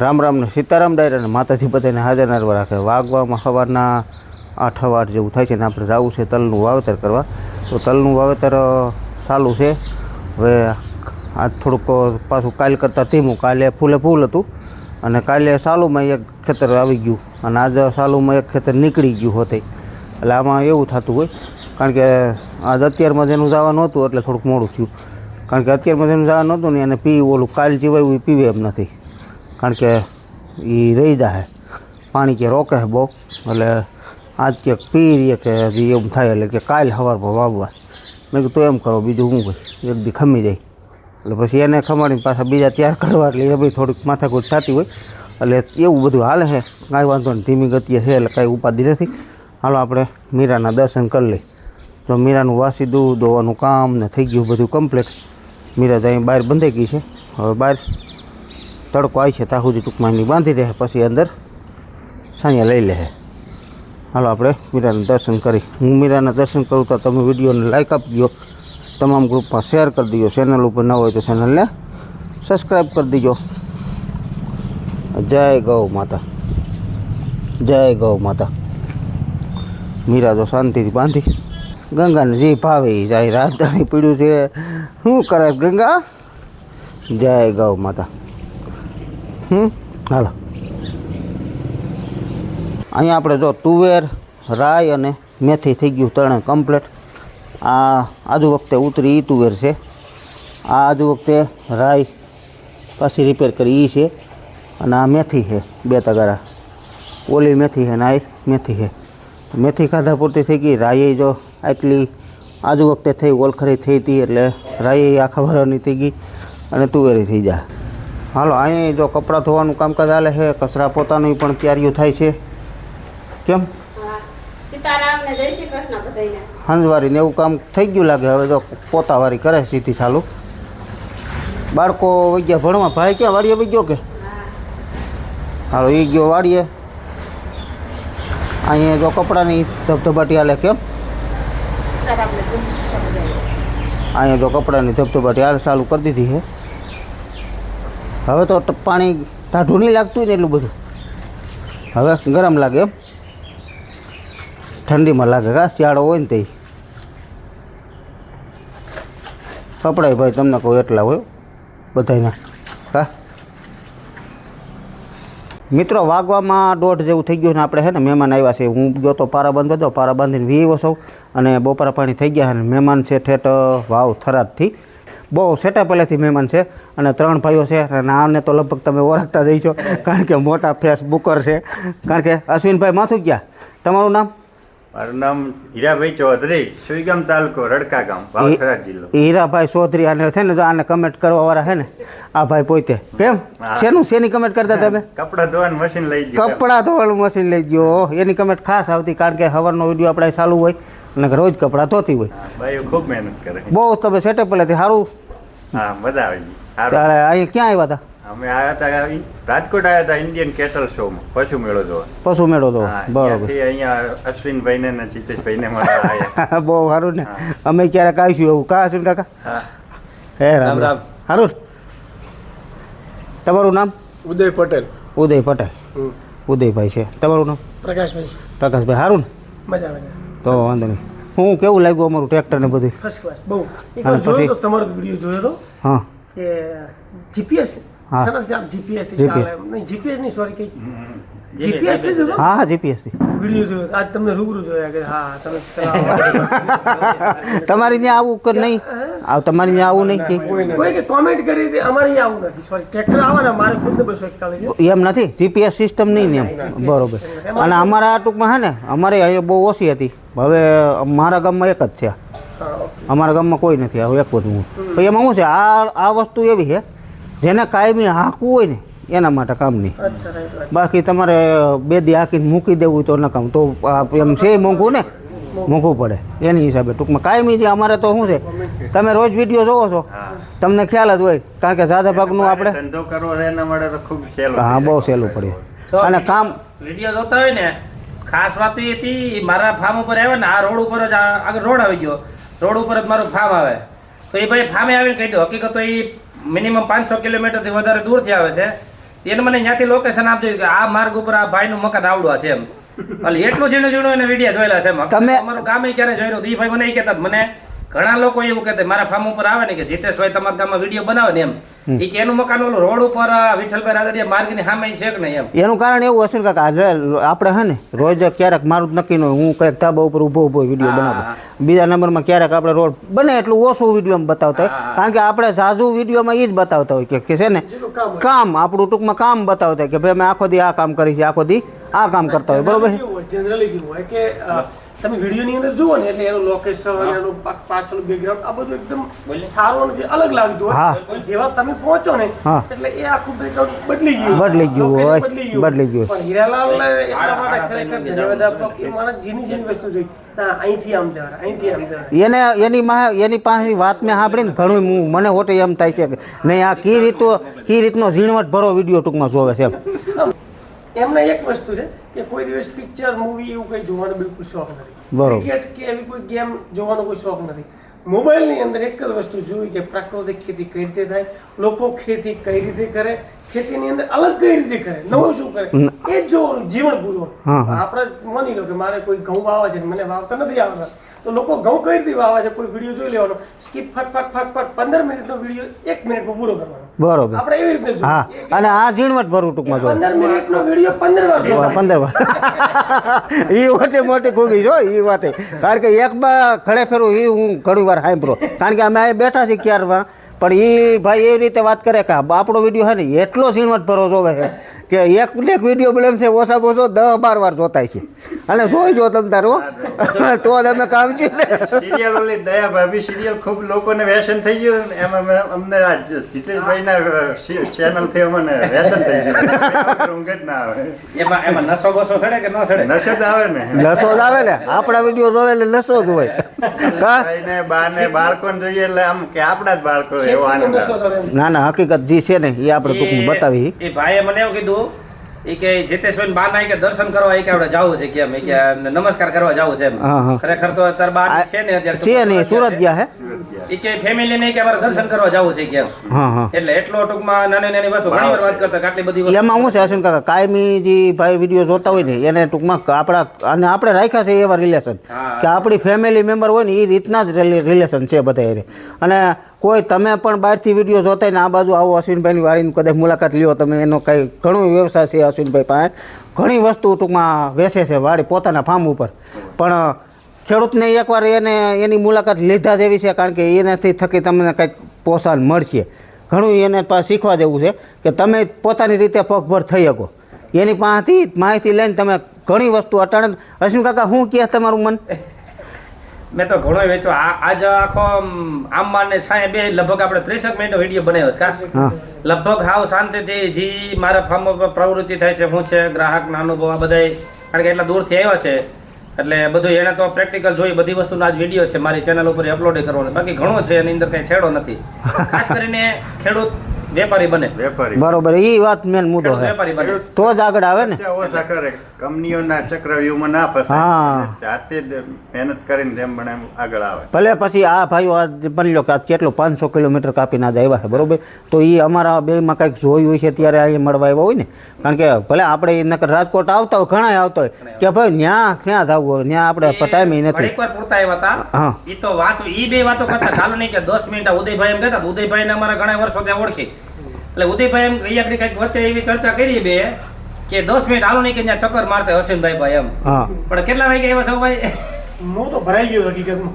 રામ રામ ને સીતારામ ડાયરા ને માતાજી બધાને હાજર નારવા રાખે. વાગવામાં સવારના 8 વાગે જેવું થાય છે ને આપણે જવું છે તલનું વાવેતર કરવા. તો તલનું વાવેતર ચાલુ છે. હવે આજ થોડુંક પાછું કાલ કરતાં ધીમું. કાલે ફૂલે ફૂલ હતું અને કાલે સાલુમાં એક ખેતર આવી ગયું અને આજ સાલુમાં એક ખેતર નીકળી ગયું હોતે. એટલે આમાં એવું થતું હોય, કારણ કે આજ અત્યારમાં જેનું જવાનું હતું એટલે થોડુંક મોડું થયું. કારણ કે અત્યારમાં જેનું જવાનું હતું ને એને ઓલું કાલ જીવાયું એ પીવે એમ નથી, કારણ કે એ રહી જાય પાણી કે રોકે છે બહુ. એટલે આજ કે પી રહીએ કે હજી એમ થાય એટલે કે કાલ સવારમાં વાવવા. મેં કીધું એમ કરો, બીજું શું ભાઈ, એક દી ખમી જાય એટલે પછી એને ખમાડીને પાછા બીજા તૈયાર કરવા એટલે એ બી થોડીક માથાકૂટ થતી હોય. એટલે એવું બધું હાલે છે, કાંઈ વાંધો નહીં, ધીમી ગતિએ છે એટલે કાંઈ ઉપાધિ નથી. હાલો આપણે મીરાના દર્શન કરી લઈ. તો મીરાનું વાસી દૂધ દોવાનું કામ ને થઈ ગયું બધું કમ્પ્લીટ. મીરા તો અહીં બહાર બંધાઈ ગઈ છે. હવે બહાર તડકો આવી છે ત્યાં સુધી ટૂંકમાં એની બાંધી રહે, પછી અંદર સાંયા લઈ લે. હાલો આપણે મીરાના દર્શન કરી. હું મીરાના દર્શન કરું તો તમે વિડીયોને લાઈક આપજો, તમામ ગ્રુપમાં શેર કરી દીજો. ચેનલ ઉપર ન હોય તો ચેનલને સબસ્ક્રાઈબ કરી દીજો. જય ગૌ માતા, જય ગૌ માતા. મીરા તો શાંતિથી બાંધી. ગંગાને જે ભાવે એ જાય. રાજધાની પીડ્યું છે, શું કરે ગંગા? જય ગૌ માતા. હાલો અહીંયા આપણે જો તુવેર, રાઈ અને મેથી થઈ ગયું ત્રણે કમ્પ્લીટ. આ આજુ વખતે ઉતરી એ તુવેર છે. આ આજુ વખતે રાઈ પાછી રિપેર કરી એ છે. અને આ મેથી છે, 2 તગારા. ઓલી મેથી છે ને આ મેથી છે. મેથી ખાધા પૂરતી થઈ ગઈ. રાઈ જો આટલી આજુ વખતે થઈ, ઓલખરી થઈ હતી એટલે રાઈ આખા ભરવાની થઈ ગઈ અને તુવેરી થઈ જાય. હાલો અહીંયા જો કપડાં ધોવાનું કામકાજ હાલે છે. કચરા પોતાની પણ તૈયારીઓ થાય છે. કેમ હંજવારી ને એવું કામ થઈ ગયું લાગે. હવે જો પોતાવારી કરે સીધી ચાલુ. બાળકો વહી ગયા ભણવા. ભાઈ ક્યાં વાડીએ વહી ગયો કે? હાલો એ ગયો વાડીએ. અહીંયા જો કપડાની ધબધબાટી હાલે. કેમ અહીંયા જો કપડાની ધબધબાટી હાલ ચાલુ કરી દીધી છે. હવે તો પાણી ટાઢું નહીં લાગતું ને એટલું બધું. હવે ગરમ લાગે એમ, ઠંડીમાં લાગે કા શિયાળો હોય ને તે. કપડાય ભાઈ તમને કહું એટલા હોય બધાના હા. મિત્રો વાગવામાં 1:30 જેવું થઈ ગયું ને આપણે છે ને મહેમાન આવ્યા છે. હું ગયો તો પારા બાંધવા દો, પારા બાંધીને વીવો સૌ અને બપોરા પાણી થઈ ગયા. અને મહેમાન છે ઠેઠ વાવ થરાદથી. બહુ સેટા પહેલેથી મહેમાન છે અને 3 ભાઈઓ છે. અને આને તો લગભગ તમે ઓળખતા જઈ છો, કારણ કે મોટા ફેસબુકર છે. કારણ કે અશ્વિનભાઈ માથું ગયા. તમારું નામ? મારું નામ હીરાભાઈ ચૌધરી, સુઈગામ તાલુકો, રડકા ગામ, વાવ થરાદ જિલ્લો. હીરાભાઈ ચૌધરી. આને છે ને જો આને કમેન્ટ કરવા વાળા છે ને આ ભાઈ પોતે. કેમ શેની કમેન્ટ કરતા તમે? કપડા ધોવાનું મશીન લઈ ગયો. કપડા ધોવાનું મશીન લઈ ગયો એની કમેન્ટ ખાસ આવતી, કારણ કે સવારનો વિડીયો આપણે ચાલુ હોય અને રોજ કપડાં ધોતી હોય. ભાઈઓ ખૂબ મહેનત કરે. બહુ તમે સેટઅપ પહેલાંથી સારું. હા મજા આવી ગઈ. ત્યારે અહીંયા ક્યાં આવ્યા હતા? અમે આવ્યા હતા રાજકોટ, આવ્યા હતા ઇન્ડિયન કેટલ શોમાં, પશુ મેળો જોવા. પશુ મેળો તો બરોબર. અહીંયા અશ્વિનભાઈને ને જીતેશભાઈને મળવા આવ્યા. બહુ સારું ને. અમે ક્યારેક આવીશું એવું કા અશ્વિન કાકા? હે રામ રામ. સારું. તમારું નામ? ઉદય પટેલ. ઉદય પટેલ. ઉદયભાઈ છે. તમારું નામ? પ્રકાશભાઈ. પ્રકાશભાઈ. સારું ને? મજા આવે તો વાંધો નહીં. હું કેવું લાગ્યું અમારું ટ્રેક્ટર ને બધું? ફર્સ્ટ ક્લાસ બહુ. જોયો તો તમારો વિડીયો જોયો તો. હા કે જીપીએસ હા. સરસ છે. જીપીએસ થી ચાલે નહીં, જીપીએસ નહીં, સોરી કઈ જીપીએસ થી જોયો. હા હા જીપીએસ થી વિડીયો જોયો. આજ તમને રૂબરૂ જોયા કે હા તમે ચલાવો. તમારી ત્યાં આવું કર નહીં તમારી ત્યાં આવું નહીં કે કોઈ કે કોમેન્ટ કરી હતી અમારે અહીંયા આવું નથી. સોરી ટ્રેક્ટર આવવાના મારે ખુદ 241 એમ નથી. જીપીએસ સિસ્ટમ નહીં ને એમ. બરોબર. અને અમારા આ ટૂંકમાં છે ને અમારે અહીંયા બહુ ઓછી હતી. હવે મારા ગામમાં એક જ છે. અમારા ગામમાં કોઈ નથી. હવે એક જ હું. તો એમાં શું છે, આ વસ્તુ એવી છે જેને કાયમી હાંકવું હોય ને એના માટે કામની. બાકી તમારે 2 દી હાંકીને મૂકી દેવું તો ન કામ. તો એમ છે મોંઘું ને, મોંઘું પડે એની હિસાબે. ટૂંકમાં કાયમી જે અમારે તો શું છે, તમે રોજ વિડીયો જોવો છો તમને ખ્યાલ જ હોય, કારણ કે સાદા ભાગનું આપણે ધંધો કરવો એના માટે તો ખૂબ સહેલું. હા બહુ સહેલું પડે. અને કામ વિડીયો જોતા હોય ને, ખાસ વાત એ હતી મારા ફાર્મ ઉપર આવ્યા ને, આ રોડ ઉપર જ આગળ રોડ આવી ગયો, રોડ ઉપર જ મારું ફાર્મ આવે. તો એ ભાઈ ફાર્મે આવીને કહી દો, હકીકત તો એ મિનિમમ 500 કિલોમીટરથી વધારે દૂરથી આવે છે. એને મને ત્યાંથી લોકેશન આપજો કે આ માર્ગ ઉપર આ ભાઈનું મકાન આવડું છે એમ એટલે એટલું ઝીણું એને વિડીયો જોયેલા છે એમ અમારું ગામે ક્યારે જોયેલું ઈ ભાઈ મને એ કહેતા મને ઘણા લોકો એવું કહેતા મારા ફાર્મ ઉપર આવે ને કે જીતેશભાઈ તમારા ગામમાં વિડીયો બનાવે ને એમ ઈ કે એનું મકાન ઓલું રોડ ઉપર વિઠ્ઠલભાઈ રાદડિયા માર્ગની સામે છે કે નહીં એમ એનું કારણ એવું હશે ને કાકા આજે આપણે હે ને રોજ ક્યારેક મારું જ નક્કી ન હોય હું કંઈક ધાબા ઉપર ઊભો વિડીયો બનાવતો બીજા નંબરમાં ક્યારેક આપણે રોડ બને એટલું ઓછું વિડીયોમાં બતાવતા હોય કારણ કે આપણે ઝાઝુ વિડીયોમાં એ જ બતાવતા હોય કે છે ને કામ આપણું ટૂંકમાં કામ બતાવતા હોય કે ભાઈ અમે આખો દી આ કામ કરી છે આખો દી આ કામ કરતા હોય બરોબર જનરલી કેવું હોય કે તમે વિડીયોની અંદર જુઓ ને એટલે એનું લોકેશન એનું પાછળનું બેકગ્રાઉન્ડ આ બધું એકદમ સારું અને અલગ લાગતું હોય પણ જેવા તમે પહોંચો ને એટલે એ આખું બેકગ્રાઉન્ડ બદલી ગયું હોય પણ હીરાલાલ એટલા માટે ખરેખર ધન્યવાદ આપો કે માણસ જેની વસ્તુ જોઈ અહીંથી આમ જા અહીંથી આમ જા એની પાસે વાત મેં સાંભળીને ઘણું મને હોટે એમ થાય છે કે નહીં આ કઈ રીતનો ઝીણવટ ભરો વિડીયો ટૂંકમાં જોવે છે એમને એક વસ્તુ છે કે કોઈ દિવસ પિક્ચર મૂવી એવું કંઈ જોવાનો બિલકુલ શોખ નથી બરોબર ક્રિકેટ કે એવી કોઈ ગેમ જોવાનો કોઈ શોખ નથી મોબાઈલની અંદર એક જ વસ્તુ જોઈ કે પ્રાકૃતિક ખેતી કઈ રીતે થાય લોકો ખેતી કઈ રીતે કરે ખેતીની અંદર અલગ કઈ રીતે કરે નવું શું કરે એ જ જોવાનું જીવન પૂરવાનું આપણે માની લો કે મારે કોઈ ઘઉં વાવે છે મને વાવતા નથી આવતા તો લોકો ઘઉં કઈ રીતે વાવે છે કોઈ વિડીયો જોઈ લેવાનો સ્કીપ ફટ 15 મિનિટનો વિડીયો 1 મિનિટમાં પૂરો કરવાનો બરોબર આપણે એવી રીતે જોઈએ અને આ ઝીણવટ ભરવું ટૂંકમાં જો 15 મિનિટનો વિડીયો 15 વાર એ વચ્ચે મોટી ખૂબી જો એ વાતે કારણ કે એકમાં ઘણે ફેરું એ હું ઘણી વાર સાંભળો કારણ કે અમે અહીં બેઠા છીએ ક્યારમાં પણ એ ભાઈ એવી રીતે વાત કરે કે આપણો વિડીયો છે ને એટલો ઝીણવટ ભરો જોવે છે કે એક વિડીયો બને છે ઓછામાં ઓછો 10-12 વાર જોતાય છે અને જોઈ જો તમ તારો તો તમે કામ છે ને સિરિયલ ઓલી દયા ભાભી સિરિયલ ખૂબ લોકોને વ્યસન થઈ ગયું એમાં અમને આ જીતેશભાઈના ચેનલ થી અમને વ્યસન થઈ ગયું ઊંઘ જ ના આવે એમાં નસો બસો સડે કે ન સડે નશો જ આવે ને નસો જ આવે ને આપણા વિડીયો જોવે એટલે નસો જ હોય ભાઈને બાને બાળકોને જોઈએ એટલે આમ કે આપણા જ બાળકો એવો આનંદ આવે ના ના હકીકત જે છે ને એ આપણે ટૂંકમાં બતાવી એ ભાઈએ મને એવું કીધું એ કે જીતેશભાઈ બા ના કે દર્શન કરવા એ કે આપણે જવું છે કેમ કે નમસ્કાર કરવા જવું છે એમ ખરેખર તો તાર બા છે ને અત્યારે છે ને સુરત ગયા હે એ કે ફેમિલી ને કે અમારે દર્શન કરવા જવું છે કેમ એટલે એટલો ટૂંકમાં નાની વસ્તુ ઘણી વાર વાત કરતા આટલી બધી વસ્તુ એમાં શું છે અશ્વિન કાકા કાયમી જે ભાઈ વિડીયો જોતા હોય ને એને ટૂંકમાં અને આપણે રાખ્યા છે એવા રિલેશન કે આપણી ફેમિલી મેમ્બર હોય ને એ રીતના જ રિલેશન છે બધા એને અને કોઈ તમે પણ બહારથી વિડીયો જોતા હોય ને આ બાજુ આવો અશ્વિનભાઈની વાડીની કદાચ મુલાકાત લ્યો તમે એનો કંઈ ઘણો વ્યવસાય છે અશ્વિનભાઈ પાસે ઘણી વસ્તુ ટૂંકમાં વેચે છે વાડી પોતાના ફાર્મ ઉપર પણ ખેડૂતને એકવાર એની મુલાકાત લીધા જેવી છે કારણ કે એનાથી થકી તમને કંઈક પ્રોત્સાહન મળશે ઘણું એને પાસે શીખવા જેવું છે કે તમે પોતાની રીતે પગભર થઈ શકો એની પાસેથી માહિતી લઈને તમે ઘણી વસ્તુ અટાણે અશ્વિન કાકા શું કહે તમારું મન મેં તો ઘણો વેચો આજ આખો આંબા ને છાંય બે લગભગ આપણે 30 મિનિટનો વિડીયો બનાવ્યો છે કા લગભગ હાવ શાંતિથી જે મારા ફાર્મ ઉપર પ્રવૃત્તિ થાય છે શું છે ગ્રાહકના અનુભવ આ બધા કારણ કે એટલા દૂરથી આવ્યા છે એટલે બધું એને તો પ્રેક્ટિકલ જોઈ બધી વસ્તુનો આજ વિડીયો છે મારી ચેનલ ઉપર અપલોડ કરવાનો બાકી ઘણો છે એની અંદર કઈ છેડો નથી ખાસ કરીને ખેડૂત વેપારી બને બરોબર એ વાત મેન મુદ્દો છે તો જ આગળ આવે ને ઓછા કરે કંપનીઓના ચક્રવ્યૂહમાં ના ફસાય જાતે જ મહેનત કરીને તેમ પણ આગળ આવે ભલે પછી આ ભાઈઓ બની લો કે કેટલું 500 કિલોમીટર કાપીને આજ આવ્યા છે બરોબર તો એ અમારા બેમાં કંઈક જોયું હોય છે ત્યારે અહીંયા મળવા આવ્યા હોય ને કારણ કે ભલે આપણે નકર રાજકોટ આવતા હોય ઘણા આવતા હોય કે ભાઈ ત્યાં ક્યાં જવું હોય ત્યાં આપણે ટાઈમ નથી એકવાર પૂરતા આવ્યા હતા એ તો વાત એ બે વાતો કરતા ચાલુ નહીં કે 10 મિનિટ ઉદયભાઈ એમ કહેતા ઉદયભાઈ ને અમારા ઘણા વર્ષોથી ઓળખી એટલે ઉદયભાઈ એમ અહીંયા કંઈક વચ્ચે એવી ચર્ચા કરી બે કે 10 મિનિટ હાલો નહીં કે ત્યાં ચક્કર મારતા હસીનભાઈ ભાઈ એમ પણ કેટલા વાગે આવ્યા છો ભાઈ હું તો ભરાઈ ગયો હકીકતમાં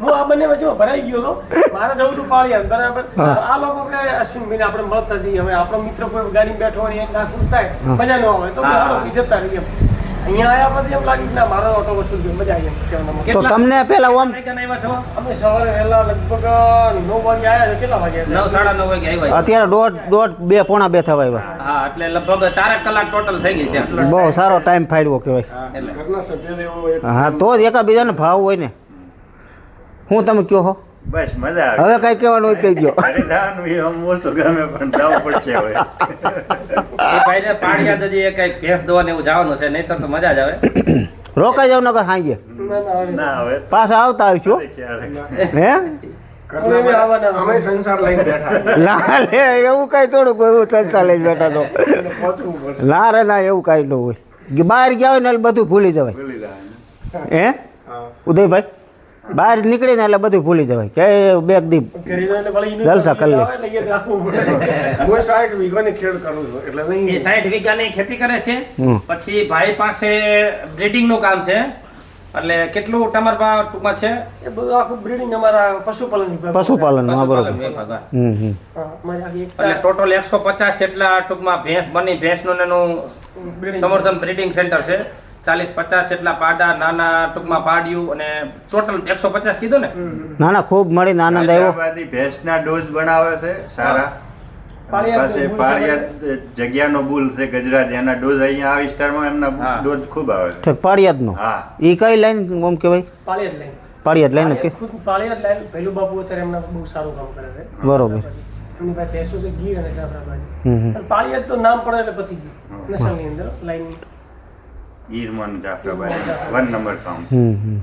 હું આ બંને વચ્ચે ભરાઈ ગયો હતો મારે જવું હતું પાળિયા બરાબર આ લોકો આપણે અશ્વિનભાઈને આપણે મળતા જઈએ હવે આપણો મિત્ર કોઈ ગાડી બેઠો હોય એના ખુશ થાય મજા ન આવે તો જતા રહીએ અહીંયા આયા પછી એમ લાગ્યું કે મારો ઓટો વસૂલ ગયો મજા આવી તો તમને પેલા ઓમ અમે સવારે વહેલા લગભગ 9 વાગે આવ્યા છે કેટલા વાગે 9:30 વાગે આવ્યા અત્યારે 1:30 પોણા 2 થવા આવ્યા હા એટલે લગભગ 4 કલાક ટોટલ થઈ ગઈ છે બહુ સારો ટાઈમ ફાળવ્યો કહેવાય ઘરના સભ્યોને એવો હા તો જ એકાબીજાને ભાવ હોય ને હું તમે કયો હો બસ મજા આવે હવે કઈ કહેવાનું હોય કહી દો ઓછું ગમે પણ જવું પડશે હવે એ ભાઈને પાડિયા જઈએ કઈક ભેંસ દોવાને એવું જવાનું છે નહીતર તો મજા જ આવે રોકાઈ જાવ નકર હાંજે ના હવે પાછા આવતા આવીશું હે હવે એમ આવવાના અમે સંસાર લઈને બેઠા ના લે એવું કાંઈ થોડુંક એવું સંસ્થા લઈને બેઠા તો પહોંચવું પડશે. ના રે ના એવું કાંઈ ન હોય કે બહાર ગયા હોય ને એટલે બધું ભૂલી જવાય ભૂલી જવાનું. હે હા. ઉદયભાઈ બહાર નીકળીને એટલે બધું ભૂલી જવાય કે બે દીપ ઘરે જાય એટલે વળી જલસા કરી લે. આવે એટલે એ રાખવું પડે. હું 60 વીઘાની ખેડ કરું છું એટલે એ નહીં 60 વીઘાની ખેતી કરે છે. હમ. પછી ભાઈ પાસે બ્રીડિંગ નું કામ છે. એટલે કેટલું તમારા ટૂંકમાં છે? એ બધું આખું બ્રીડિંગ અમારા પશુપાલન વિભાગ. પશુપાલન હા બરોબર પશુપાલન વિભાગ, હા. હમ હા, અમારી આખી એક એટલે ટોટલ 150 જેટલા ટૂંકમાં ભેંસ બની ભેંસનું ને એનું breeding. સંવર્ધન બ્રીડિંગ સેન્ટર છે. 40-50 જેટલા પાડા નાના ટૂંકમાં પાડ્યું અને ટોટલ 150 કીધું ને. ના ના ખૂબ મળીને આનંદ આવ્યો હૈદરાબાદી ભેંસના ડોઝ બનાવે છે સારા. પાળિયાદ પાસે બુલ પાળિયાદ જગ્યાનો બુલ છે ગુજરાત, એના ડોઝ અહીંયા આ વિસ્તારમાં એમના હા. ડોઝ ખૂબ આવે છે. ઠીક પાળિયાદનો હા એ કઈ લાઈન આમ કહેવાય પાળિયાદ લાઈન. પાળિયાદ લાઈન કે ખુદ પાળિયાદ લાઈન ભૈલું બાપુ અત્યારે એમના બહુ સારું કામ કરે છે. બરોબર એમની પાસે ભેંસો છે ગીર અને જાફરાબાદ. હમ પણ પાળિયાદ તો નામ પડે એટલે પતી ગયું નસલની અંદર લાઈન. ગીરમન જાફરાબાદ 1 નંબર કાઉન્ટ. હમ